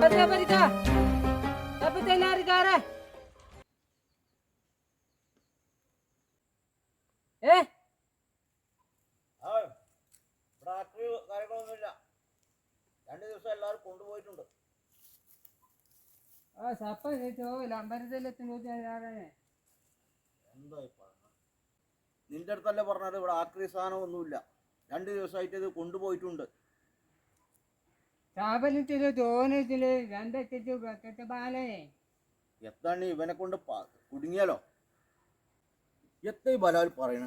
Perika. Tapi tenar gara. കാര്യങ്ങളൊന്നുമില്ല. 2 ദിവസം എല്ലാവരും കൊണ്ടുപോയിട്ടുണ്ട്. നിന്റെ അടുത്തല്ലേ പറഞ്ഞത് ഇവിടെ ആക്രി സാധനം ഒന്നുമില്ല. 2 ദിവസമായിട്ട് ഇത് കൊണ്ടുപോയിട്ടുണ്ട്. എത്താണ് ഇവനെ കൊണ്ട് കുടുങ്ങിയാലോ? എത്ര ഈ ബലാൽ പറയണ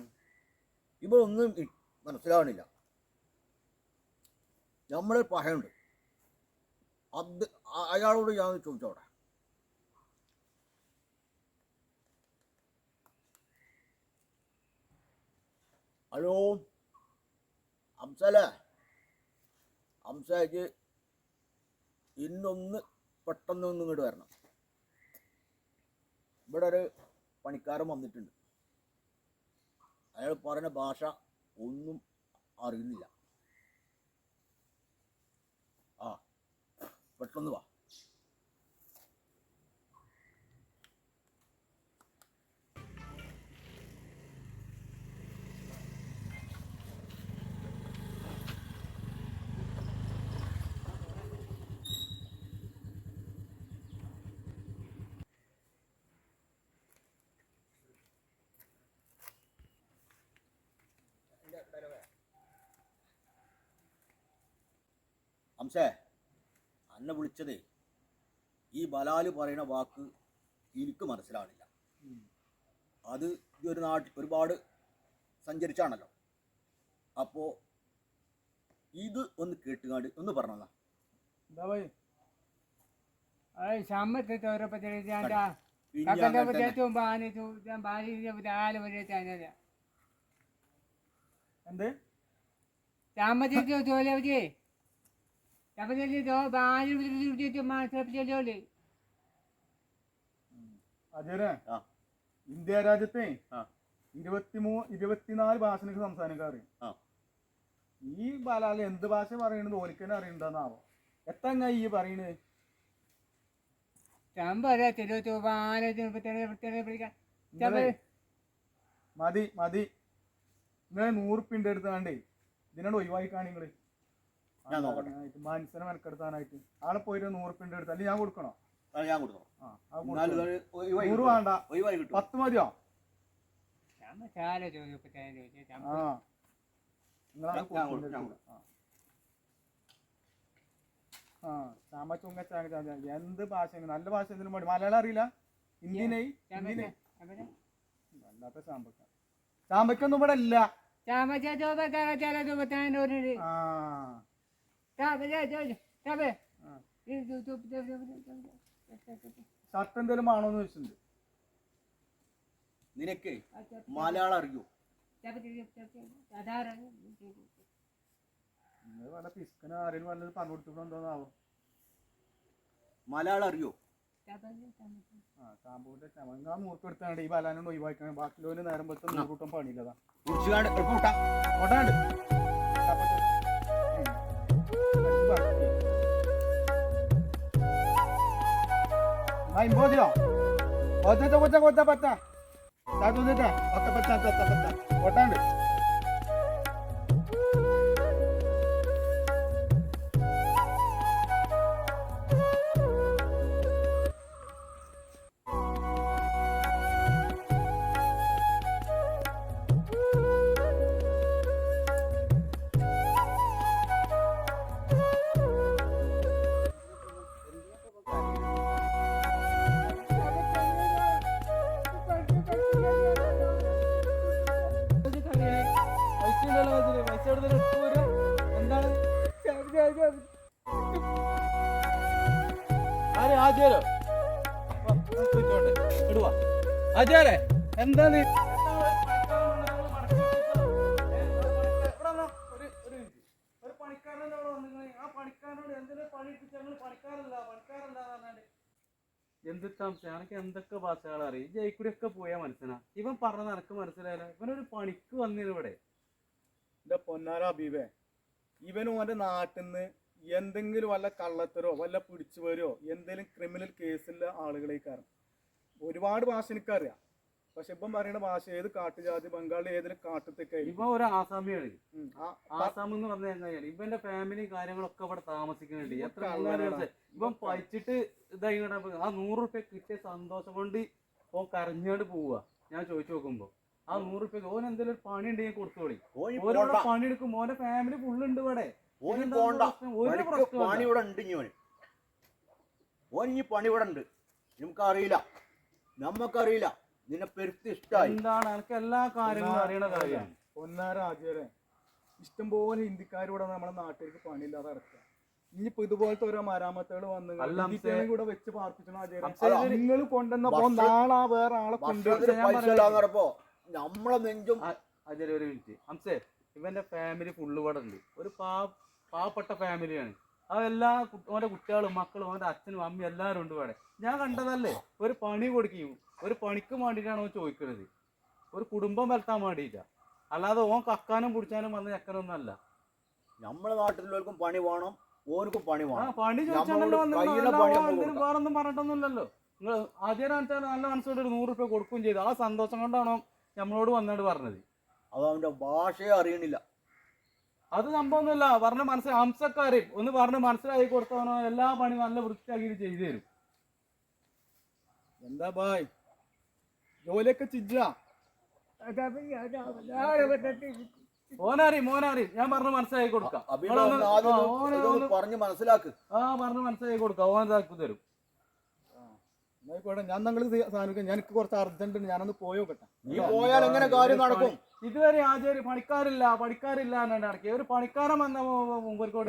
ഇവൊന്നും മനസ്സിലാവണില്ല. നമ്മളെ പഹയുണ്ട്, അത് അയാളോട് ഞാൻ ചോദിച്ചോടെ. ഹലോ അംസലേ, അംസയ്ക്ക് ഇന്നൊന്ന് പെട്ടെന്ന് ഒന്ന് ഇങ്ങോട്ട് വരണം. ഇവിടെ ഒരു പണിക്കാരൻ വന്നിട്ടുണ്ട്. അയാൾ പറയുന്ന ഭാഷ ഒന്നും അറിയുന്നില്ല. പെട്ടെന്ന് വാ. അംസേ, അന്നെ വിളിച്ചതേ ഈ ബലാല് പറയുന്ന വാക്ക് എനിക്ക് മനസ്സിലാവണില്ല. അത് ഈ ഒരു നാട്ടിൽ ഒരുപാട് സഞ്ചരിച്ചാണല്ലോ. അപ്പോൾ ഇത് ഒന്ന് കേട്ടുകാണ്ട് ഒന്ന് പറഞ്ഞതാ. എന്ത് ഇന്ത്യ രാജ്യത്തെ 24 ഭാഷക്ക് സംസാരിക്കാറ്. ഈ ബാലാല് എന്ത് ഭാഷ പറയണത് ഓലിക്കന്നെ അറിയണ്ടെന്നാവോ? എത്തങ്ങ ഈ പറയണത്? മതി മതി, നിങ്ങളെ 100 ഉറുപ്പിക എടുത്താണ്ടേ ഇതിനോട് ഒഴിവായിക്കാണ് നിങ്ങള്. മനസ്സിനെ മെനക്കെടുത്താനായിട്ട് ആളെ പോയിട്ട് 100 ഉറുപ്പിക എടുത്ത് അല്ലെങ്കിൽ ഞാൻ കൊടുക്കണോ? 100 വേണ്ട, 10 മതിയോ? എന്ത് ഭാഷ, നല്ല ഭാഷ എന്തിനും പാടി. മലയാളം അറിയില്ല, ഹിന്ദിനെ വല്ലാത്ത ചാമ്പക്കൊന്നും ഇവിടെ ഇല്ല. ഷർട്ട് എന്തേലും വേണോന്ന് ചോദിച്ചിട്ടുണ്ട്. നിനക്ക് മലയാളം അറിയോ? വല്ല പിസ്കന് ആരെങ്കിലും വല്ലത് പറഞ്ഞു കൊടുത്തിട്ടുണ്ടോന്നാവോ? മലയാളം അറിയോ? ചാമ്പൂന്റെ ചമങ്ങാ 100 ഉറുപ്പിക എടുത്താണ്ട് ഈ ബലാനോട് ഒഴിവാക്കണം. ബാക്കിലോന് നേരം പോലത്തെ 100 കൂട്ടം പണിയില്ലതാ. Impodio. Otta pata. Satu deta. Otta pata. Otande. എന്താ എന്തൊക്കെ എന്തൊക്കെ ഭാഷകൾ അറിയും? ജയിക്കൂടിയൊക്കെ പോയാ മനസ്സിലാ. ഇവൻ പറഞ്ഞ നിനക്ക് മനസ്സിലായില്ല. ഇവനൊരു പണിക്ക് വന്നിരുന്നു ഇവിടെ. എന്റെ പൊന്നാര അബീബേ, ഇവനും ഓന്റെ നാട്ടിൽ നിന്ന് എന്തെങ്കിലും വല്ല കള്ളത്തരോ വല്ല പിടിച്ചുവരോ എന്തെങ്കിലും ക്രിമിനൽ കേസുള്ള ആളുകളേക്കാരം. ഒരുപാട് ഭാഷ എനിക്കറിയാം, പക്ഷെ ഇപ്പം പറയുന്ന ഭാഷ ഏത് കാട്ടുജാതി ബംഗാളി ഏതെങ്കിലും കാട്ടത്തേക്ക് ഇപ്പൊ ഒരു ആസാമിയാണ്. ആസാം എന്ന് പറഞ്ഞു കഴിഞ്ഞാൽ ഇവന്റെ ഫാമിലി കാര്യങ്ങളൊക്കെ ഇവിടെ താമസിക്കുന്നുണ്ട്. എത്ര ഇവൻ പഴിച്ചിട്ട് ഇതായി ആ 100 റുപ്യ കിട്ടിയ സന്തോഷം കൊണ്ട് ഓൻ കരഞ്ഞോണ്ട് പോവുക. ഞാൻ ചോദിച്ചു നോക്കുമ്പോ ആ 100 റുപ്യ ഓൻ എന്തെങ്കിലും ഒരു പണി ഉണ്ടെങ്കിൽ കൊടുത്തോളി. ഓരോടെ പണി എടുക്കും. ഓന്റെ ഫാമിലി ഫുള്ളുണ്ട് ഇവിടെ. പണി ഇവിടെ ഉണ്ട്. ഓൻ ഈ പണി ഇവിടെ ഉണ്ട്. നമുക്കറിയില്ല, നമ്മക്കറിയില്ല. നിന്നെ പെരുത്തി ഇഷ്ടമായി എന്താണ് എനിക്ക് എല്ലാ കാര്യങ്ങളും അറിയണ കാര്യമാണ്. ഒന്നാരാജ്യരെ ഇഷ്ടംപോലെ ഹിന്ദിക്കാരിവിടെ നമ്മുടെ നാട്ടിലേക്ക് പണിയില്ലാതെ ഇറക്കുക. ഇനിയിപ്പോ ഇതുപോലത്തെ ഓരോ മരാമത്തുകൾ വന്ന് കൂടെ വെച്ച് പാർപ്പിച്ചോ നിങ്ങൾ കൊണ്ടുവന്നപ്പോ നാളെ വേറെ ആളെ കൊണ്ടുവരുമ്പോ നമ്മളെ നെഞ്ചും. ഒരു മിനിറ്റ് അംസേ, ഇവന്റെ ഫാമിലി ഫുള്ള് ഇവിടെ ഉണ്ട്. ഒരു പാവപ്പെട്ട ഫാമിലിയാണ്. അതെല്ലാ ഓന്റെ കുട്ടികളും മക്കളും ഓന്റെ അച്ഛനും അമ്മയും എല്ലാവരും ഉണ്ട് ഇവിടെ. ഞാൻ കണ്ടതല്ലേ, ഒരു പണി കൊടുക്കും. ഒരു പണിക്ക് വേണ്ടിയിട്ടാണ് ഓൻ ചോദിക്കുന്നത്. ഒരു കുടുംബം വളർത്താൻ വേണ്ടിയില്ല, അല്ലാതെ ഓൻ കക്കാനും പിടിച്ചാനും വന്ന ചക്കനൊന്നും അല്ല. നമ്മളെ നാട്ടിലുള്ളവർക്കും പണി വേണം, ഓനക്കും പണി വേണം. പണി ചോദിച്ചാണല്ലോ വേറൊന്നും പറഞ്ഞിട്ടൊന്നുമില്ലല്ലോ. നിങ്ങൾ ആദ്യം നല്ല മനസ്സോടെ ഒരു 100 റുപ്യ കൊടുക്കുകയും ചെയ്തു. ആ സന്തോഷം കൊണ്ടാണോ നമ്മളോട് വന്നോട് പറഞ്ഞത്. അത് അവന്റെ ഭാഷയെ അറിയണില്ല. അത് സംഭവമൊന്നുമില്ല. പറഞ്ഞ മനസ്സിലായി ഹംസക്കാര് ഒന്ന് പറഞ്ഞ് മനസ്സിലാക്കി കൊടുത്തവനോ എല്ലാ പണി നല്ല വൃത്തിയാക്കി ചെയ്തു തരും. എന്താ ബായ് ജോലിയൊക്കെ ചിജ്ജാ മോനറി ഞാൻ പറഞ്ഞ് മനസ്സിലാക്കി കൊടുക്കാം. പറഞ്ഞ് മനസ്സിലാക്ക്. പറഞ്ഞ് മനസ്സിലാക്കി കൊടുക്കാം. ഓൻ ഇതാക്കി തരും. ആയിക്കോട്ടെ, ഞാൻ നിങ്ങൾ സാധനം ഞാൻ എനിക്ക് കുറച്ച് അർജന്റ് ഉണ്ട്, ഞാനൊന്ന് പോയോക്കട്ടെ. നീ പോയാൽ എങ്ങനെ കാര്യം നടക്കും? ഇതുവരെ ആചാര്യ പണിക്കാരില്ല നടക്കി. ഒരു പണിക്കാരൻ വന്ന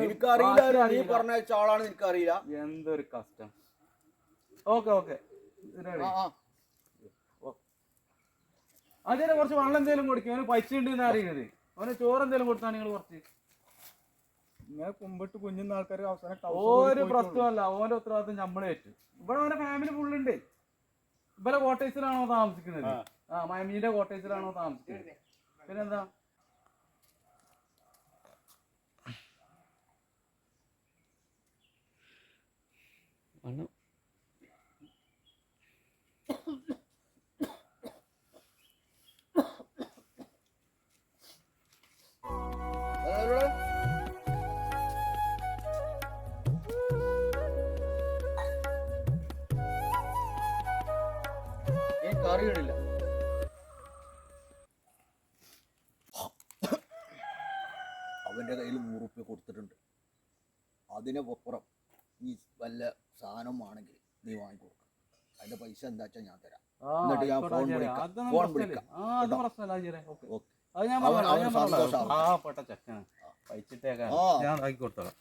എനിക്കറിയില്ല. നീ പറഞ്ഞ ആളാണ് എനിക്കറിയില്ല. എന്തൊരു കഷ്ടം. ഓക്കെ ആചാര്യ കുറച്ച് വെള്ളം എന്തെങ്കിലും കൊടുക്കും. അവന് പൈസ ഉണ്ടെന്ന് അറിയുന്നത്. അവന് ചോറ് എന്തെങ്കിലും കൊടുത്താൽ നിങ്ങൾ കുറച്ച് ഇങ്ങനെ കുമ്പിട്ട് കുഞ്ഞുന്ന ആൾക്കാർ അവസാനം ഒരു പ്രശ്നമല്ല. ഓന്റെ ഉത്തരവാദിത്വം നമ്മളെ വെച്ചു. ഇവിടെ അവന്റെ ഫാമിലി ഫുള്ളുണ്ട്. ഇവരെ കോട്ടേഴ്സിലാണോ താമസിക്കുന്നത്? മീന്റെ കോട്ടേഴ്സിലാണോ താമസിക്കുന്നത്? പിന്നെന്താ അറിയണില്ല. അവന്റെ കയ്യിൽ 100 റുപ്യ കൊടുത്തിട്ടുണ്ട്. അതിനപ്പുറം നീ വല്ല സാധനം ആണെങ്കിൽ നീ വാങ്ങിക്കൊടുക്കും. അതിന്റെ പൈസ എന്താ വെച്ചാൽ ഞാൻ തരാം. എന്നിട്ട് ഞാൻ ഫോൺ വിളിക്കാം. പൈച്ചിട്ടേക്കാം ഞാൻ ആക്കി കൊടുത്തോളാം.